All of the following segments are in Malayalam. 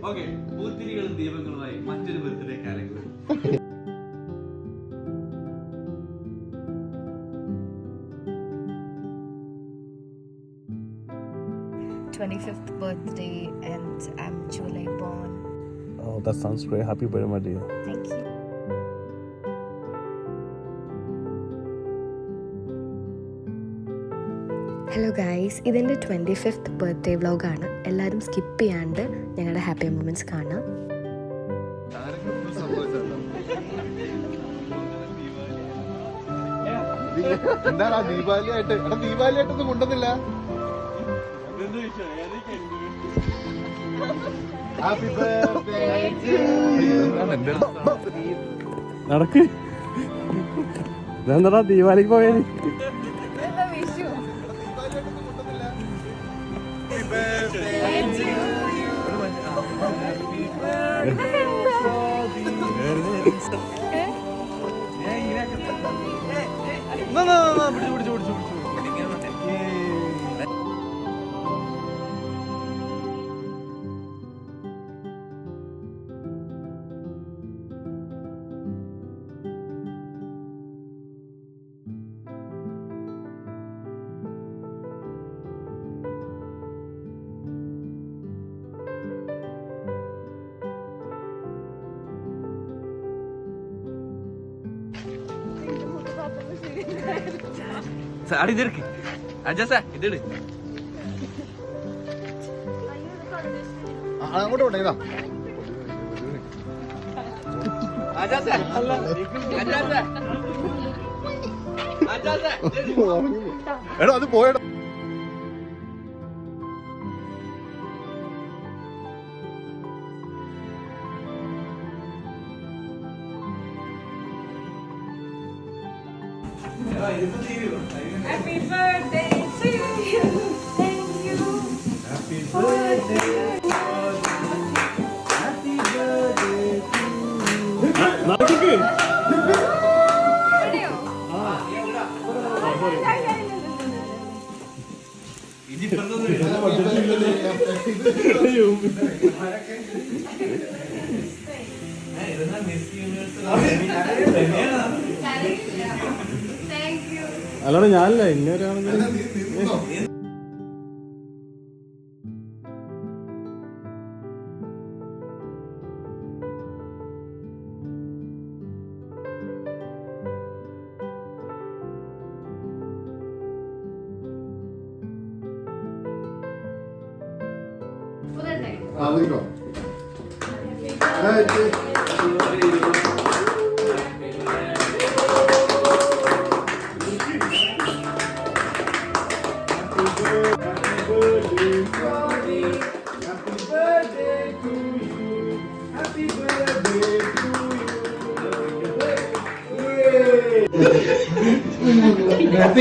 ഓക്കെ, പൂത്തിരികളും ദീപങ്ങളുമായി മറ്റൊരു ബർത്ത്ഡേ കാലങ്ങൾ. 25th birthday and I'm July born. Oh, that sounds great. Happy birthday, my dear. Thank you. Hello guys, ഇതെൻ്റെ 25th ബർത്ത്ഡേ വ്ളോഗാണ്. എല്ലാവരും സ്കിപ്പ് ചെയ്യാണ്ട് ഞങ്ങളുടെ ഹാപ്പി മൊമെൻറ്റ്സ് കാണാം. എന്താ ദീപാവലിയായിട്ട്? ദീപാവലിയായിട്ടൊന്നും കൊണ്ടുവന്നില്ല. നടക്ക്. ഇതെന്താ ദീപാവലിക്ക് പോയത്? അങ്ങോട്ട് കൊണ്ടേതാ എടോ അത് പോയടോ. Happy birthday to you. Thank you. Happy birthday. Happy birthday to you. നടക്ക്. അല്ലാതെ ഞാനല്ല ഇന്നൊരാണെങ്കിൽ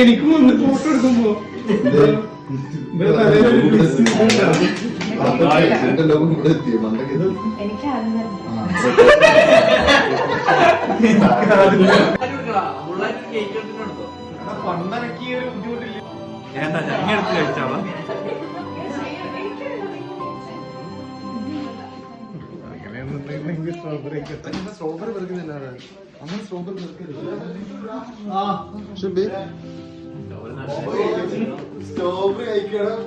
എനിക്ക് മുന്നേ ഫോട്ടോ എടുക്കുമ്പോ പണ്ടനക്കിയ ബുദ്ധിമുട്ടില്ല. എടുത്ത് കഴിച്ചാളാം. സ്ട്രോബെറി പെറുക്കുന്നില്ല. അങ്ങനെ സ്ട്രോബെറി പെറുക്കരുത്. സ്ട്രോബെറി കഴിക്കണം.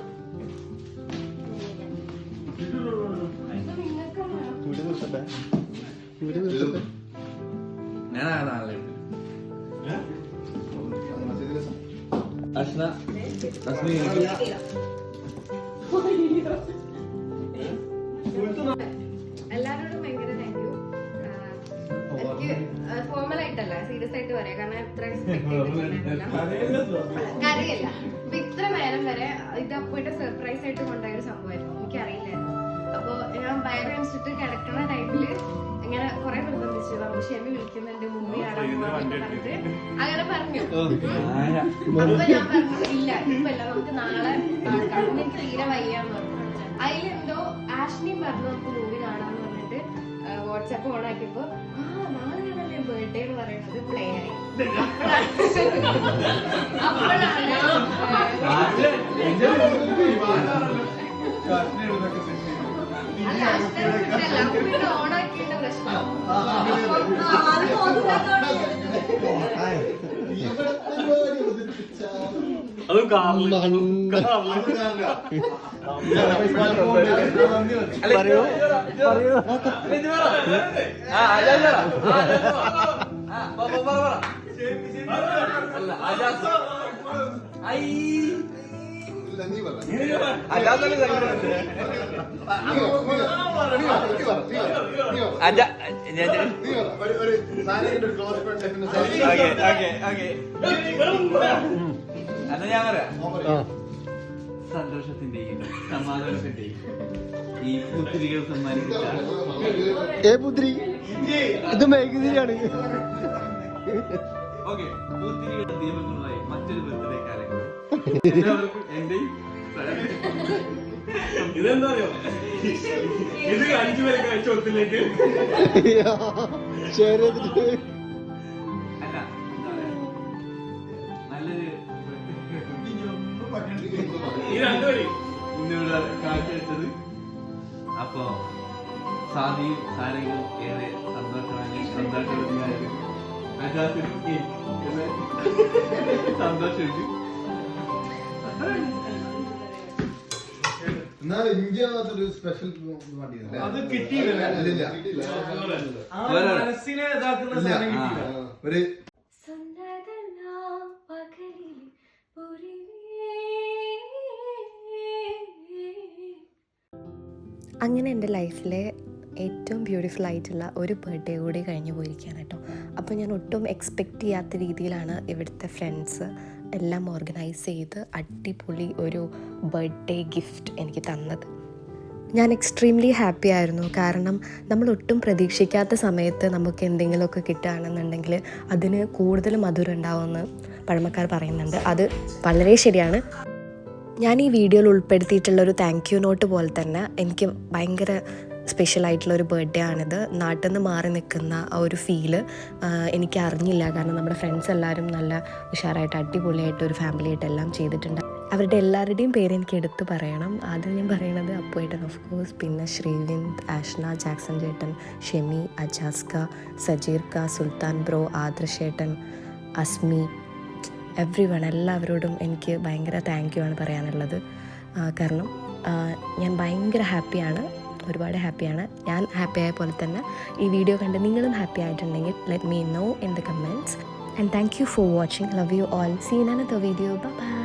എല്ലാവരോടും ഭയങ്കര താങ്ക് യു. എനിക്ക് ഫോർമൽ ആയിട്ടല്ല, സീരിയസ് ആയിട്ട് പറയാം. കാരണം എത്ര കാര്യമില്ല. അപ്പൊ ഇത്ര നേരം വരെ ഇത് അപ്പോയിട്ട് സർപ്രൈസ് ആയിട്ട് കൊണ്ടുപോയ ഒരു സംഭവമായിരുന്നു. എനിക്കറിയില്ലായിരുന്നു. അപ്പൊ ഞാൻ വയറനുസരിച്ചിട്ട് കിടക്കുന്ന ടൈമില് ഇങ്ങനെ കുറെ നിർബന്ധിച്ചു. നമ്മൾ ഷെമി വിളിക്കുന്നുണ്ട്, മുമ്പ് കാണാൻ പറഞ്ഞിട്ട് അങ്ങനെ പറഞ്ഞു. അപ്പൊ ഞാൻ പറഞ്ഞു ഇല്ല ഇപ്പല്ല, നമുക്ക് നാളെ കാണാം, എനിക്ക് തീരെ വയ്യാന്ന് പറഞ്ഞു. അതിലെന്തോ ആഷ്നിയും പറഞ്ഞു നമുക്ക് മൂവി കാണാന്ന് പറഞ്ഞിട്ട് വാട്സാപ്പ് ഓൺ ആക്കിയപ്പോ നാളെയാണല്ലേ ബർത്ത്ഡേ എന്ന് പറയുന്നത് പ്ലേ ആയി. അപ്പോഴാണ് ഓണാക്കിയിട്ട് പ്രശ്നം. അതും കാറില് പറയൂ അതാ ഞാൻ പറയാം. സന്തോഷത്തിന്റെയും സമാധാനത്തിന്റെയും ഈ പുത്തിരികൾ സമ്മാനിക്കുന്ന പുത്രി ഇത് മേഘതിരിയാണ്. ഓക്കെ പുത്തിരികളുടെ ദീപങ്ങളുമായി മറ്റൊരു ബർത്ത്ഡേ കാലങ്ങൾ എല്ലാവർക്കും എന്റെയും ഇതെന്താ അറിയോ, ഇത് 5 പേർക്ക് അയച്ചോത്തിലേക്ക് ഷെയർ ചെയ്തിട്ട് അല്ല എന്താ പറയാ, നല്ലൊരു ഈ രണ്ടുപേരും ഇന്നിവിടെ കാഴ്ചവെച്ചത്. അപ്പോ സാദിയും സാരയും ഏറെ സന്തോഷവാനായത് അജാസിനും സന്തോഷിച്ചു. എന്നാലും ഇന്ത്യ സ്പെഷ്യൽ അത് കിട്ടിയില്ല. മനസ്സിനെ ഇതാക്കുന്ന സാധനം കിട്ടിയില്ല. ഒരു അങ്ങനെ എൻ്റെ ലൈഫിലെ ഏറ്റവും ബ്യൂട്ടിഫുൾ ആയിട്ടുള്ള ഒരു ബർത്ത്ഡേ കൂടി കഴിഞ്ഞു പോയിരിക്കുകയാണ് കേട്ടോ. അപ്പോൾ ഞാൻ ഒട്ടും എക്സ്പെക്റ്റ് ചെയ്യാത്ത രീതിയിലാണ് ഇവിടുത്തെ ഫ്രണ്ട്സ് എല്ലാം ഓർഗനൈസ് ചെയ്ത് അടിപൊളി ഒരു ബർത്ത്ഡേ ഗിഫ്റ്റ് എനിക്ക് തന്നത്. ഞാൻ എക്സ്ട്രീംലി ഹാപ്പി ആയിരുന്നു. കാരണം നമ്മൾ ഒട്ടും പ്രതീക്ഷിക്കാത്ത സമയത്ത് നമുക്ക് എന്തെങ്കിലുമൊക്കെ കിട്ടുകയാണെന്നുണ്ടെങ്കിൽ അതിന് കൂടുതൽ മധുരം ഉണ്ടാവുമെന്ന് പഴമക്കാർ പറയുന്നുണ്ട്. അത് വളരെ ശരിയാണ്. ഞാൻ ഈ വീഡിയോയിൽ ഉൾപ്പെടുത്തിയിട്ടുള്ളൊരു താങ്ക് യു നോട്ട് പോലെ തന്നെ എനിക്ക് ഭയങ്കര സ്പെഷ്യലായിട്ടുള്ളൊരു ബർത്ത്ഡേ ആണിത്. നാട്ടിൽ നിന്ന് മാറി നിൽക്കുന്ന ആ ഒരു ഫീല് എനിക്ക് അറിഞ്ഞില്ല. കാരണം നമ്മുടെ ഫ്രണ്ട്സ് എല്ലാവരും നല്ല ഉഷാറായിട്ട് അടിപൊളിയായിട്ട് ഒരു ഫാമിലിയായിട്ട് എല്ലാം ചെയ്തിട്ടുണ്ട്. അവരുടെ എല്ലാവരുടെയും പേര് എനിക്ക് എടുത്തു പറയണം. ആദ്യം ഞാൻ പറയണത് അപ്പുവേട്ടൻ ഓഫ് കോഴ്സ്, പിന്നെ ശ്രീവിന്ദ്, ആഷ്ന, ജാക്സൺ ചേട്ടൻ, ഷെമി, അജാസ്ക, സജീർക്ക, സുൽത്താൻ ബ്രോ, ആദർശേട്ടൻ, അസ്മി, എവ്രി വൺ, എല്ലാവരോടും എനിക്ക് ഭയങ്കര താങ്ക് യു ആണ് പറയാനുള്ളത്. കാരണം ഞാൻ ഭയങ്കര ഹാപ്പിയാണ്, ഒരുപാട് ഹാപ്പിയാണ്. ഞാൻ ഹാപ്പി ആയ പോലെ തന്നെ ഈ വീഡിയോ കണ്ട് നിങ്ങളും ഹാപ്പി ആയിട്ടുണ്ടെങ്കിൽ let me know in the comments. And thank you for watching. Love you all. See in another video. Bye by.